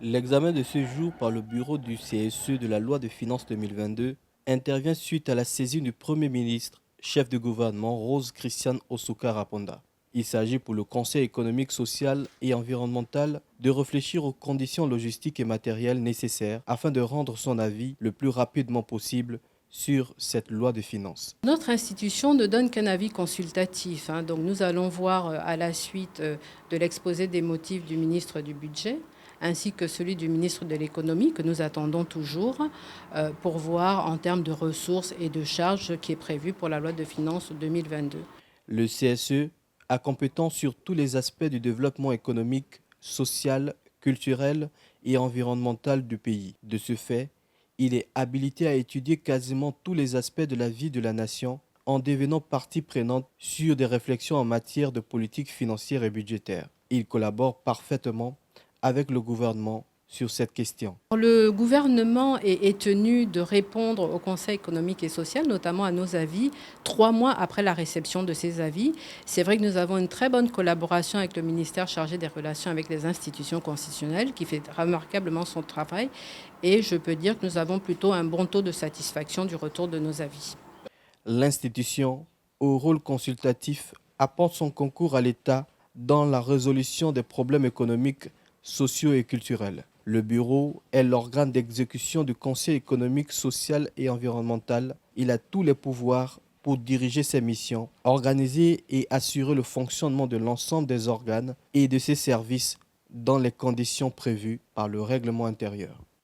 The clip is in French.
L'examen de ce jour par le bureau du CSE de la loi de finances 2022 intervient suite à la saisine du Premier ministre, chef de gouvernement Rose Christiane Osuka Raponda. Il s'agit pour le Conseil économique, social et environnemental de réfléchir aux conditions logistiques et matérielles nécessaires afin de rendre son avis le plus rapidement possible sur cette loi de finances. Notre institution ne donne qu'un avis consultatif, donc nous allons voir à la suite de l'exposé des motifs du ministre du Budget ainsi que celui du ministre de l'Économie que nous attendons toujours pour voir en termes de ressources et de charges ce qui est prévu pour la loi de finances 2022. Le CSE a compétence sur tous les aspects du développement économique, social, culturel et environnemental du pays. De ce fait, il est habilité à étudier quasiment tous les aspects de la vie de la nation en devenant partie prenante sur des réflexions en matière de politique financière et budgétaire. Il collabore parfaitement avec le gouvernement sur cette question. Le gouvernement est tenu de répondre au Conseil économique et social, notamment à nos avis, 3 mois après la réception de ces avis. C'est vrai que nous avons une très bonne collaboration avec le ministère chargé des relations avec les institutions constitutionnelles, qui fait remarquablement son travail. Et je peux dire que nous avons plutôt un bon taux de satisfaction du retour de nos avis. L'institution, au rôle consultatif, apporte son concours à l'État dans la résolution des problèmes économiques, sociaux et culturels. Le bureau est l'organe d'exécution du Conseil économique, social et environnemental. Il a tous les pouvoirs pour diriger ses missions, organiser et assurer le fonctionnement de l'ensemble des organes et de ses services dans les conditions prévues par le règlement intérieur.